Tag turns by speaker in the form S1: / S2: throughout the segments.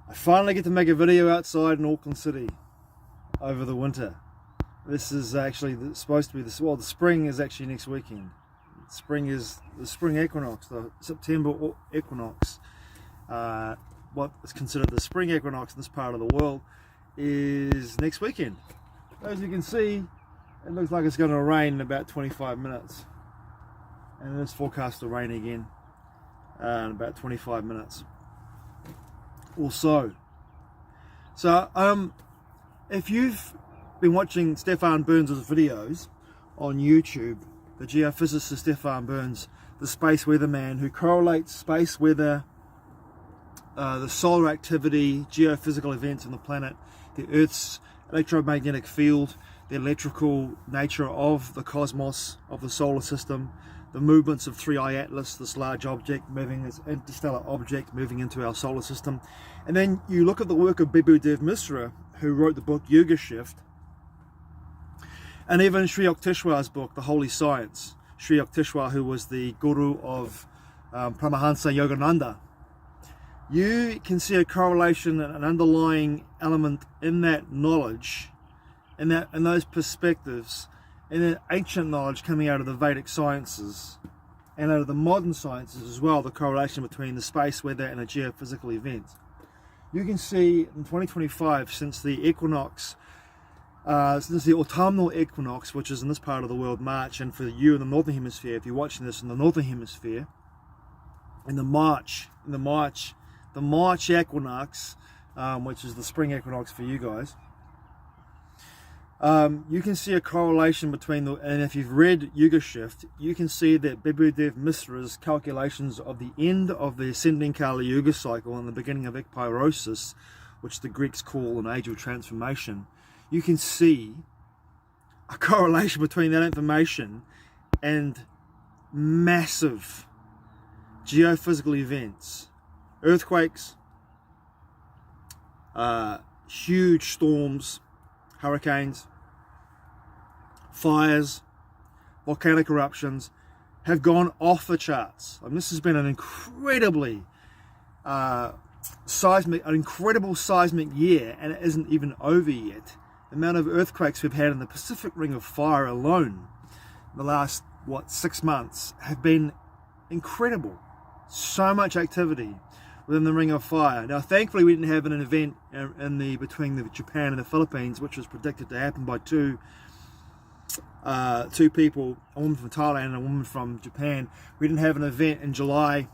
S1: I finally get to make a video outside in Auckland City over the winter. This is actually supposed to be the spring is actually next weekend. Spring is the spring equinox, the September equinox. What is considered the spring equinox in this part of the world is next weekend. As you can see, it looks like it's going to rain in about 25 minutes, and it's forecast to rain again in about 25 minutes or so. So if you've been watching Stephan Burns' videos on YouTube, the geophysicist Stephan Burns, the space weather man who correlates space weather, the solar activity, geophysical events on the planet, the Earth's electromagnetic field, the electrical nature of the cosmos, of the solar system, the movements of 3i Atlas, this large object moving, this interstellar object moving into our solar system. And then you look at the work of Bibhu Dev Misra, who wrote the book Yuga Shift, and even Sri Yukteswar's book, The Holy Science. Sri Yukteswar, who was the guru of Paramahansa Yogananda. You can see a correlation, an underlying element in that knowledge, in those perspectives, in that ancient knowledge coming out of the Vedic sciences and out of the modern sciences as well, the correlation between the space weather and a geophysical event. You can see in 2025, since the equinox, since the autumnal equinox, which is in this part of the world, March, and for you in the northern hemisphere, if you're watching this in the northern hemisphere, in the March Equinox, which is the spring equinox for you guys, you can see a correlation between and if you've read Yuga Shift, you can see that Bibhu Dev Misra's calculations of the end of the ascending Kali Yuga cycle and the beginning of Ekpyrosis, which the Greeks call an age of transformation, you can see a correlation between that information and massive geophysical events, earthquakes, huge storms, hurricanes, fires, volcanic eruptions have gone off the charts. I mean, this has been an incredibly incredible seismic year, and it isn't even over yet. The amount of earthquakes we've had in the Pacific Ring of Fire alone in the last 6 months have been incredible. So much activity within the Ring of Fire. Now, thankfully, we didn't have an event between Japan and the Philippines, which was predicted to happen by two people, a woman from Thailand and a woman from Japan. We didn't have an event in July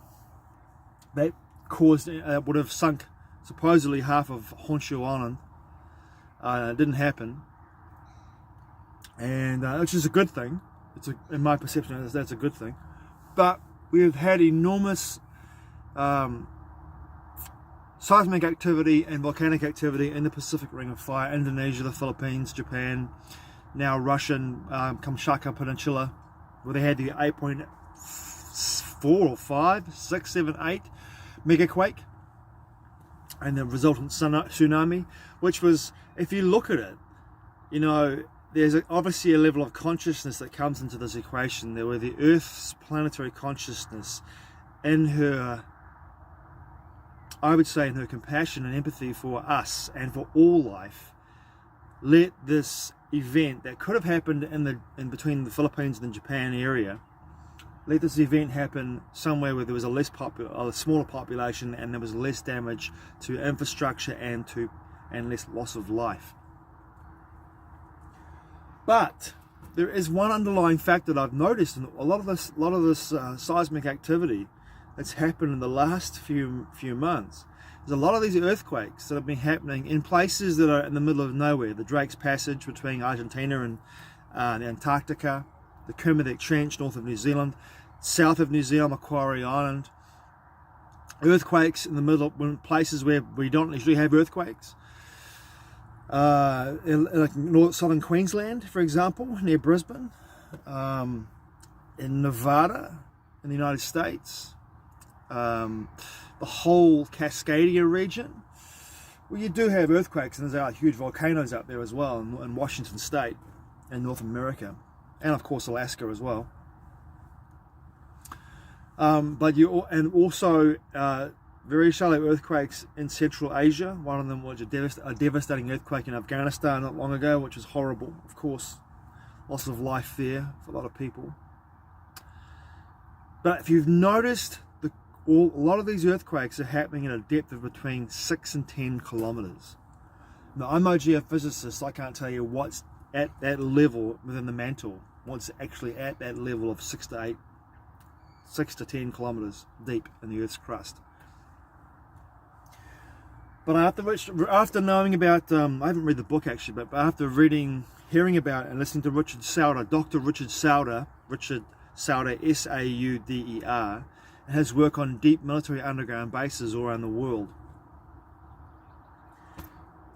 S1: that would have sunk supposedly half of Honshu Island. It didn't happen, and which is a good thing. In my perception, that's a good thing. But we have had enormous seismic activity and volcanic activity in the Pacific Ring of Fire, Indonesia, the Philippines, Japan, now Russian Kamchatka Peninsula, where they had the 8.4 or 5, 6, 7, 8 megaquake and the resultant tsunami, which was, if you look at it, you know, there's obviously a level of consciousness that comes into this equation there, where the Earth's planetary consciousness, in her, I would say, in her compassion and empathy for us and for all life, let this event that could have happened in between the Philippines and the Japan area, let this event happen somewhere where there was a smaller population and there was less damage to infrastructure and less loss of life. But there is one underlying fact that I've noticed in a lot of this seismic activity that's happened in the last few months. There's a lot of these earthquakes that have been happening in places that are in the middle of nowhere. The Drake's Passage between Argentina and Antarctica, the Kermadec Trench north of New Zealand, south of New Zealand, Macquarie Island. Earthquakes in the middle, places where we don't usually have earthquakes. In southern Queensland, for example, near Brisbane, in Nevada, in the United States, the whole Cascadia region. Well, you do have earthquakes, and there's huge volcanoes up there as well, in Washington State and North America, and of course Alaska as well. But also very shallow earthquakes in Central Asia. One of them was a devastating earthquake in Afghanistan not long ago, which was horrible, of course. Loss of life there for a lot of people. But if you've noticed, a lot of these earthquakes are happening at a depth of between 6 and 10 kilometers. Now, I'm no geophysicist, I can't tell you what's at that level within the mantle, what's actually at that level of 6 to 10 kilometers deep in the Earth's crust. But after knowing about, I haven't read the book actually, but after hearing about and listening to Richard Sauder, Dr. Richard Sauder, Sauder, and his work on deep military underground bases all around the world,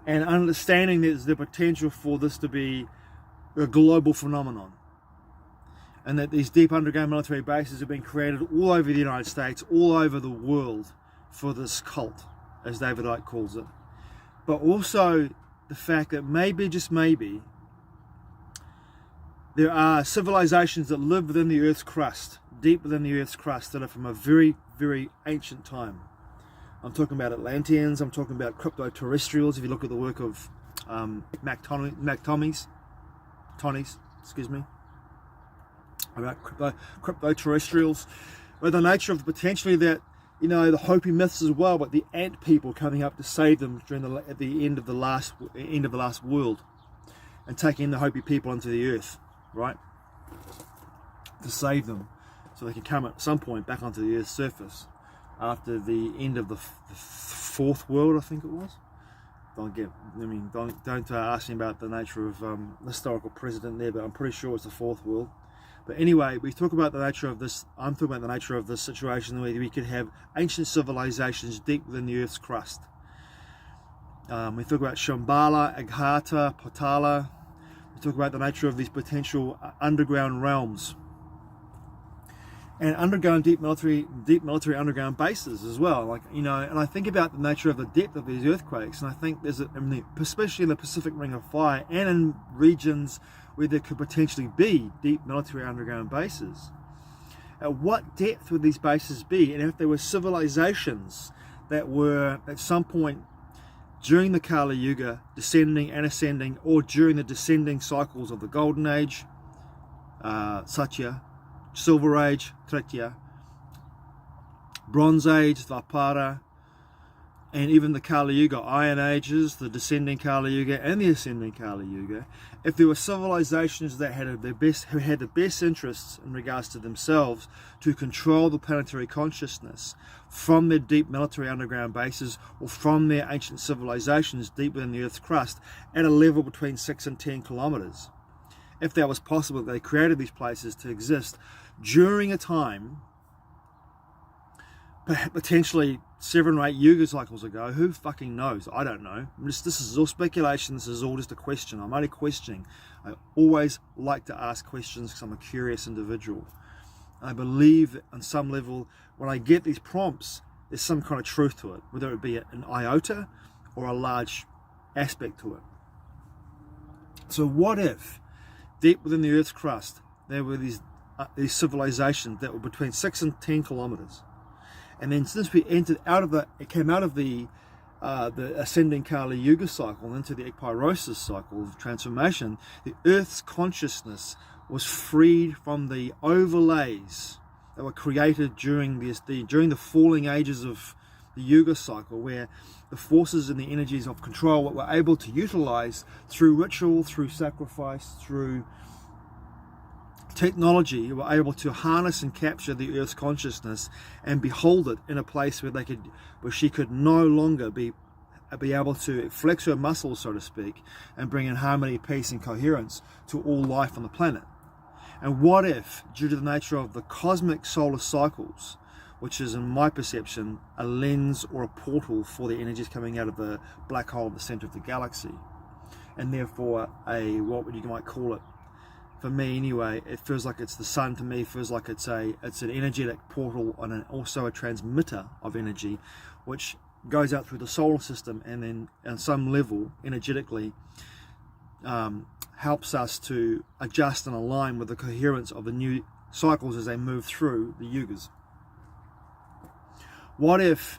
S1: and understanding there's the potential for this to be a global phenomenon, and that these deep underground military bases have been created all over the United States, all over the world for this cult, as David Icke calls it. But also the fact that maybe, just maybe, there are civilizations that live within the Earth's crust, deep within the Earth's crust, that are from a very, very ancient time. I'm talking about Atlanteans, I'm talking about crypto-terrestrials. If you look at the work of Tonnies, about crypto-terrestrials, where the nature of potentially that, you know, the Hopi myths as well, but the ant people coming up to save them at the end of the last world, and taking the Hopi people into the earth, right, to save them, so they can come at some point back onto the Earth's surface after the end of the fourth world, I think it was. Don't ask me about the nature of the historical precedent there, but I'm pretty sure it's the fourth world. But anyway, we talk about the nature of this. I'm talking about the nature of this situation where we could have ancient civilizations deep within the Earth's crust. We talk about Shambhala, Aghata, Potala. We talk about the nature of these potential underground realms, and underground deep military underground bases as well. Like, you know, and I think about the nature of the depth of these earthquakes, and I think especially in the Pacific Ring of Fire and in regions where there could potentially be deep military underground bases. At what depth would these bases be? And if there were civilizations that were at some point during the Kali Yuga descending and ascending, or during the descending cycles of the Golden Age, Satya, Silver Age, Tretya, Bronze Age, Dvapara, and even the Kali Yuga, Iron Ages, the descending Kali Yuga and the ascending Kali Yuga, if there were civilizations that had the best interests in regards to themselves to control the planetary consciousness from their deep military underground bases, or from their ancient civilizations deep within the Earth's crust at a level between 6 and 10 kilometers, if that was possible, they created these places to exist during a time, potentially 7 or 8 Yuga cycles ago. Who fucking knows? I don't know. This is all speculation. This is all just a question. I'm only questioning. I always like to ask questions because I'm a curious individual. I believe on some level, when I get these prompts, there's some kind of truth to it, whether it be an iota or a large aspect to it. So what if deep within the Earth's crust there were these civilizations that were between 6 and 10 kilometers, and then since we came out of the ascending Kali Yuga cycle into the Ekpyrosis cycle of transformation, the Earth's consciousness was freed from the overlays that were created during the falling ages of the Yuga cycle, where the forces and the energies of control were able to utilize through ritual, through sacrifice, through technology, were able to harness and capture the Earth's consciousness and behold it in a place where she could no longer be able to flex her muscles, so to speak, and bring in harmony, peace and coherence to all life on the planet. And what if, due to the nature of the cosmic solar cycles, which is in my perception a lens or a portal for the energies coming out of the black hole at the center of the galaxy, and therefore what you might call it, for me anyway, it feels like it's the sun. To me, it feels like it's an energetic portal and also a transmitter of energy, which goes out through the solar system and then on some level energetically helps us to adjust and align with the coherence of the new cycles as they move through the yugas. What if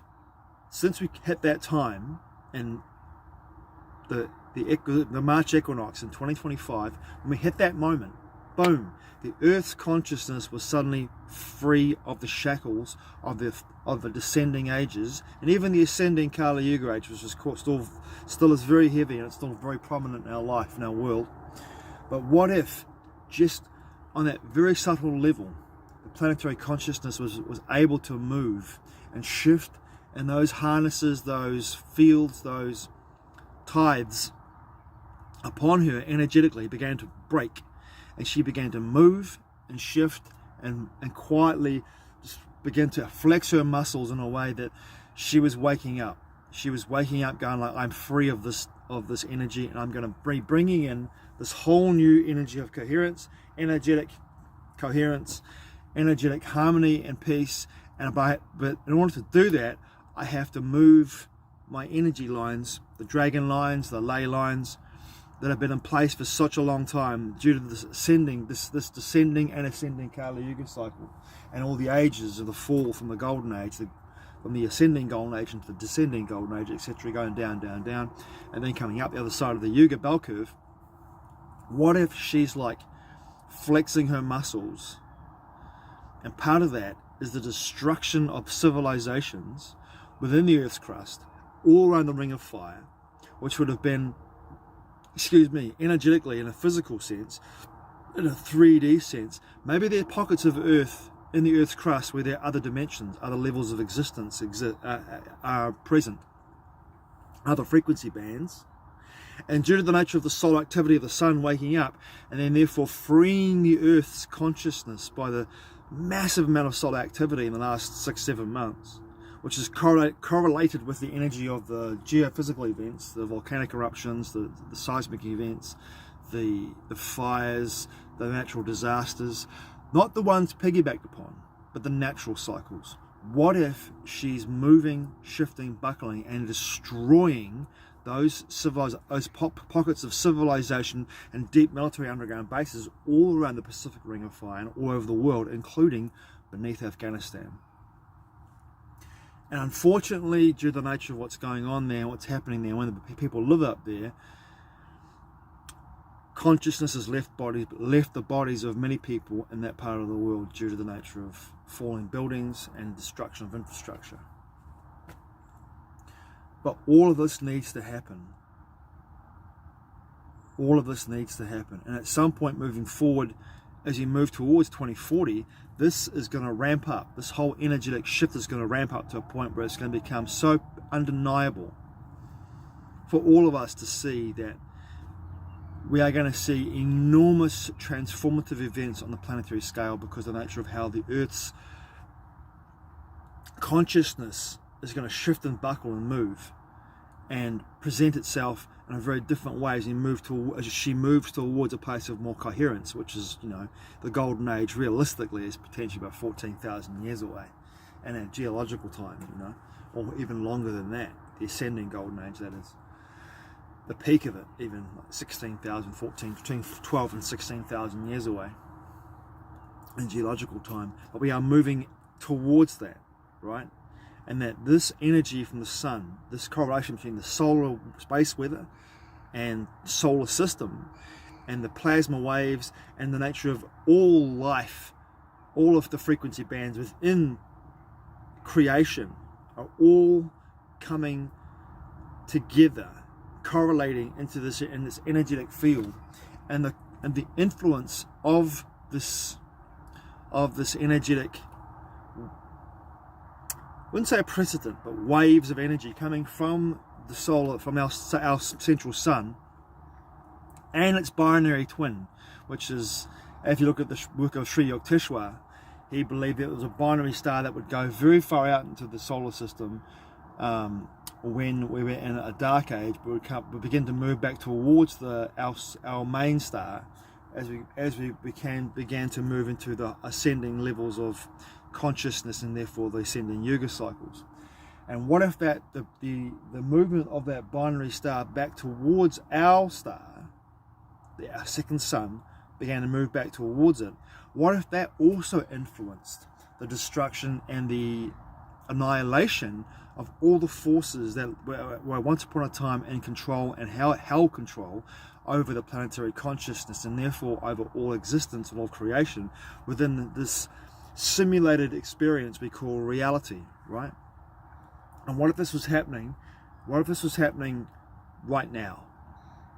S1: since we hit that time, and the March Equinox in 2025, when we hit that moment, boom, the Earth's consciousness was suddenly free of the shackles of the descending ages, and even the ascending Kali Yuga age, which is still is very heavy, and it's still very prominent in our life, in our world. But what if, just on that very subtle level, the planetary consciousness was able to move and shift, and those harnesses, those fields, those tides upon her energetically began to break, and she began to move and shift and quietly just began to flex her muscles in a way that she was waking up. She was waking up going like, I'm free of this energy, and I'm going to be bringing in this whole new energy of coherence, energetic coherence, energetic harmony and peace. But in order to do that, I have to move my energy lines, the dragon lines, the ley lines that have been in place for such a long time due to this descending and ascending Kali Yuga cycle, and all the ages of the fall from the golden age, from the ascending golden age into the descending golden age, etc., going down, down, down, and then coming up the other side of the Yuga bell curve. What if she's like flexing her muscles, and part of that is the destruction of civilizations within the Earth's crust, all around the Ring of Fire, which would have been, energetically, in a physical sense, in a 3D sense. Maybe there are pockets of Earth in the Earth's crust where there are other dimensions, other levels of existence are present, other frequency bands. And due to the nature of the solar activity of the sun waking up, and then therefore freeing the Earth's consciousness by the massive amount of solar activity in the last 6-7 months, which is correlated with the energy of the geophysical events, the volcanic eruptions, the seismic events, the fires, the natural disasters, not the ones piggybacked upon, but the natural cycles. What if she's moving, shifting, buckling, and destroying those pockets of civilization and deep military underground bases all around the Pacific Ring of Fire and all over the world, including beneath Afghanistan? And unfortunately, due to the nature of what's going on there, what's happening there, when the people live up there, consciousness has left the bodies of many people in that part of the world due to the nature of falling buildings and destruction of infrastructure. But all of this needs to happen. All of this needs to happen. And at some point moving forward, as you move towards 2040, this is going to ramp up. This whole energetic shift is going to ramp up to a point where it's going to become so undeniable for all of us to see that we are going to see enormous transformative events on the planetary scale because of the nature of how the Earth's consciousness is going to shift and buckle and move and present itself in a very different way as she moves towards a place of more coherence, which is, the golden age realistically is potentially about 14,000 years away, and at geological time, or even longer than that, the ascending golden age, that is. The peak of it, even like 16,000, between 12 and 16,000 years away in geological time. But we are moving towards that, right? And that this energy from the sun, this correlation between the solar space weather and solar system and the plasma waves and the nature of all life, all of the frequency bands within creation are all coming together, correlating into this energetic field, and the influence of this energetic, I wouldn't say a precedent, but waves of energy coming from the solar, from our central sun, and its binary twin, which is, if you look at the work of Sri Yukteswar, he believed that it was a binary star that would go very far out into the solar system when we were in a dark age, but we begin to move back towards our main star as we began to move into the ascending levels of consciousness, and therefore the ascending Yuga cycles. And what if that the movement of that binary star back towards our star, our second sun, began to move back towards it? What if that also influenced the destruction and the annihilation of all the forces that were once upon a time in control and held control over the planetary consciousness, and therefore over all existence and all creation within this simulated experience we call reality, right? And what if this was happening? What if this was happening right now,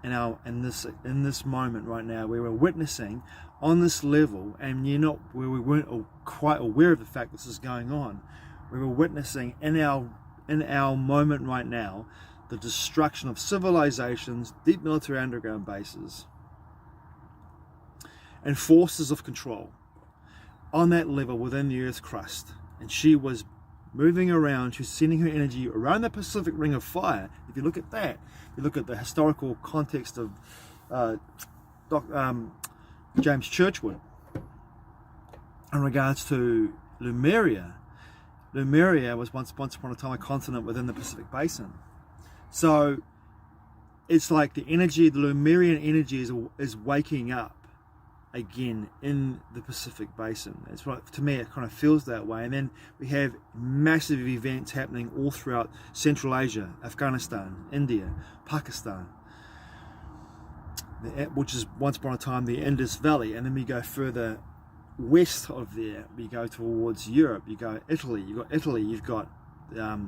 S1: in this moment right now, where we're witnessing on this level, and where we weren't quite aware of the fact this is going on. We were witnessing in our moment right now the destruction of civilizations, deep military underground bases, and forces of control on that level within the Earth's crust. And she was moving around, she's sending her energy around the Pacific Ring of Fire. If you look at that, you look at the historical context of James Churchward in regards to Lemuria. Lemuria was once upon a time a continent within the Pacific Basin. So it's like the Lemurian energy is waking up again in the Pacific Basin. It's what, to me, it kind of feels that way. And then we have massive events happening all throughout Central Asia, Afghanistan, India, Pakistan, which is once upon a time the Indus Valley. And then we go further west of there, we go towards Europe, you've got Italy, you've got the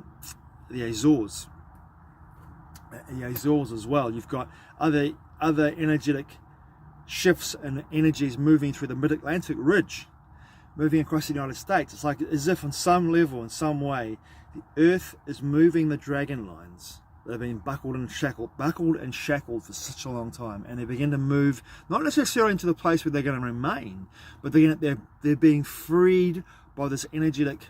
S1: Azores as well. You've got other energetic shifts and energies moving through the mid-Atlantic ridge, moving across the United States. It's like as if on some level, in some way, the Earth is moving the dragon lines that have been buckled and shackled for such a long time, and they begin to move, not necessarily into the place where they're going to remain, but they're being freed by this energetic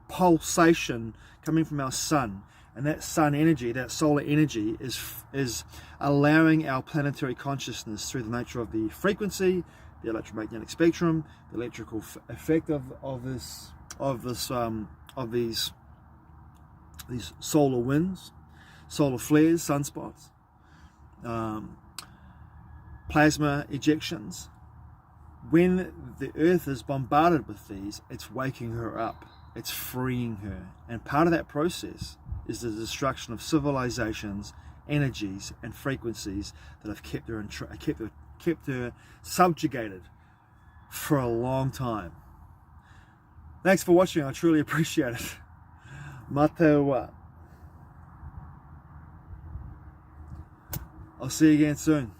S1: pulsation coming from our sun. And that sun energy, that solar energy, is allowing our planetary consciousness, through the nature of the frequency, the electromagnetic spectrum, the electrical effect of these solar winds, solar flares, sunspots, plasma ejections. When the Earth is bombarded with these, it's waking her up, it's freeing her. And part of that process is the destruction of civilizations, energies, and frequencies that have kept her subjugated for a long time. Thanks for watching. I truly appreciate it. Matewa. I'll see you again soon.